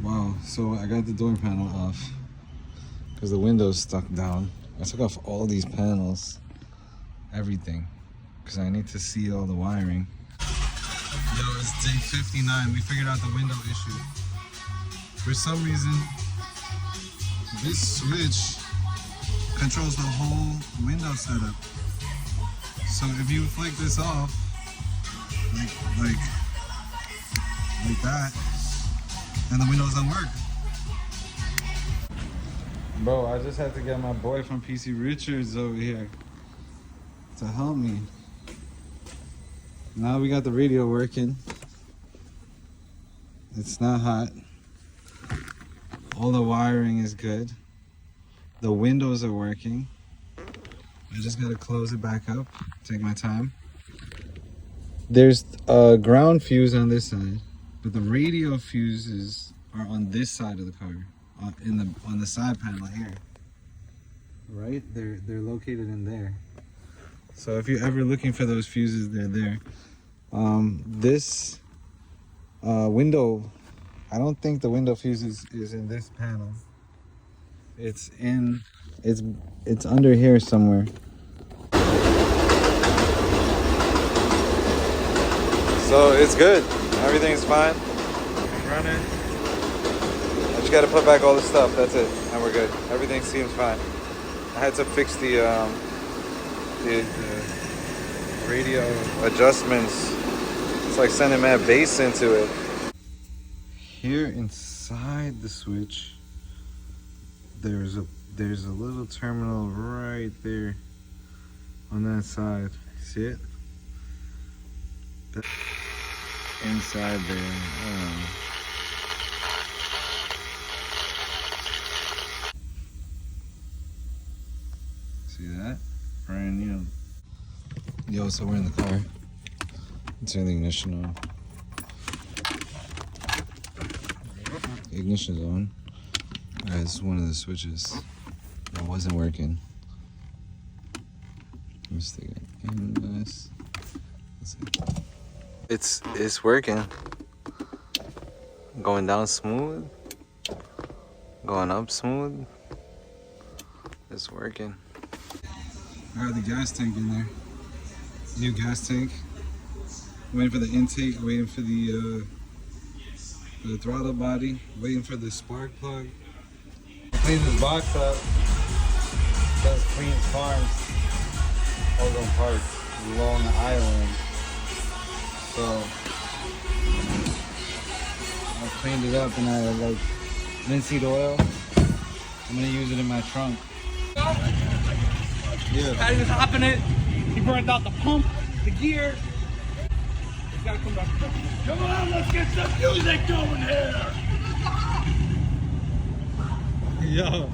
Wow, so I got the door panel off because the window's stuck down. I took off all these panels, everything, because I need to see all the wiring. Yo, it's day 59. We figured out the window issue. For some reason, this switch controls the whole window setup. So if you flick this off, like that, then the windows don't work. Bro, I just had to get my boy from PC Richards over here to help me. Now we got the radio working. It's not hot. All the wiring is good. The windows are working. I just gotta close it back up, take my time. There's a ground fuse on this side, but the radio fuses are on this side of the car, on the side panel here. Right? They're located in there. So if you're ever looking for those fuses, they're there. This window, I don't think the window fuse is in this panel. It's under here somewhere. So it's good. Everything's fine. Running. I just gotta put back all the stuff. That's it, and we're good. Everything seems fine. I had to fix the radio adjustments. It's like sending mad bass into it. Here inside the switch, there's a little terminal right there on that side. See it? Inside there. See that? Brand new. Yo, so we're in the car. Let's turn the ignition on. The ignition's on. That's one of the switches that wasn't working. Let me stick it in this. It's working. Going down smooth. Going up smooth. It's working. I got the gas tank in there. New gas tank. Waiting for the intake. Waiting for the throttle body. Waiting for the spark plug. Clean this box up. Does Clean Farms. Ozone Park. Long Island. So I cleaned it up and I like linseed oil. I'm gonna use it in my trunk. Yeah. Guy was hopping it. He burned out the pump, the gear. He's gotta come back. Come on, let's get some music going here. Yo.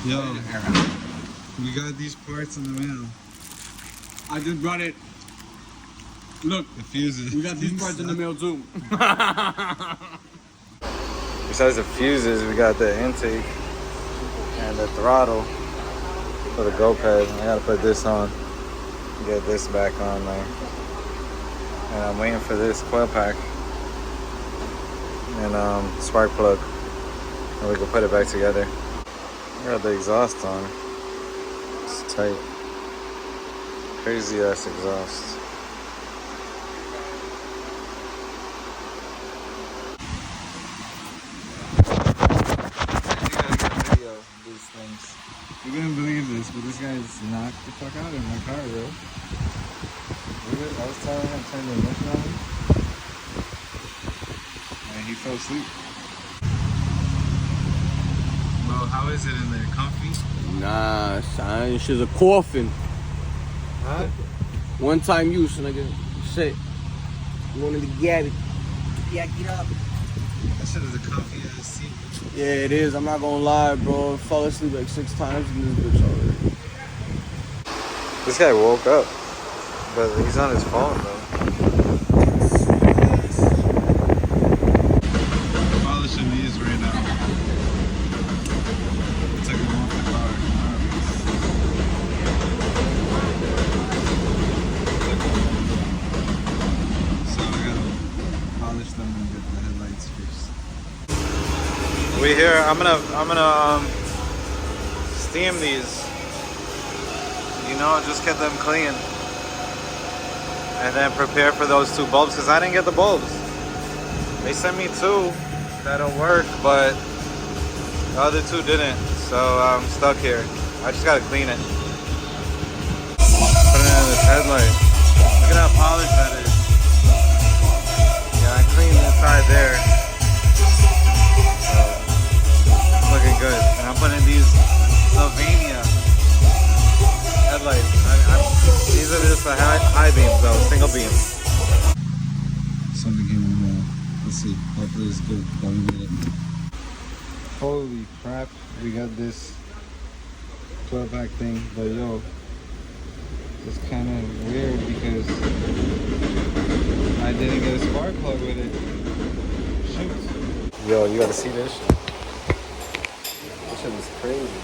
Yo, we got these parts in the mail. I just brought it. Look, the fuses. we got these parts in the mail too. Besides the fuses, we got the intake and the throttle for the go-ped. I gotta put this on, get this back on there. And I'm waiting for this coil pack and spark plug, and we can put it back together. I got the exhaust on. It's tight. Crazy ass exhaust. These things. You wouldn't believe this, but this guy's knocked the fuck out in my car, bro. I was telling him to turn the ignition on, and he fell asleep. Bro, how is it in there? Comfy? Nah, son, she's a coffin. Huh? One time use, nigga. Shit. You wanted to get it. Yeah, get up. That shit is a comfy ass seat. Yeah, it is. I'm not gonna lie, bro. I fell asleep like 6 times in this bitch already. This guy woke up, but he's on his phone though. Polishing these right now. Took them off the car. So I gotta polish them and get the headlights fixed. We here. I'm gonna steam these. You know, just get them clean. And then prepare for those 2 bulbs, because I didn't get the bulbs. They sent me 2 that'll work, but the other 2 didn't. So I'm stuck here. I just gotta clean it. Put it in this headlight. Look at how polished that is. Yeah, I cleaned inside there. So, looking good. And I'm putting these Sylvania headlights. These are just the high beams though, single beam. So again, let's see. Hopefully it's good that we made it. Holy crap, we got this 12-pack thing, but yo, it's kind of weird because I didn't get a spark plug with it. Shoot. Yo, you gotta see this shit. This shit is crazy.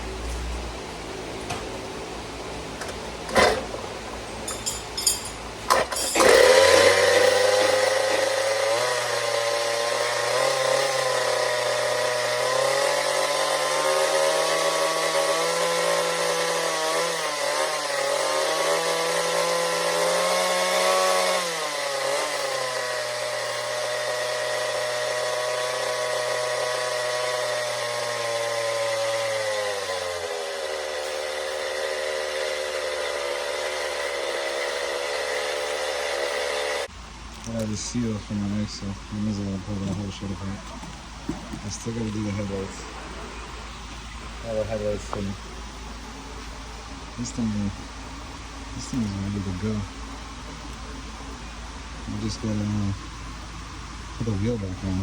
I have the seal for my next, so I might as well pull that whole shit apart. I still gotta do the headlights. All the headlights thing. This thing is ready to go. I just gotta put the wheel back on.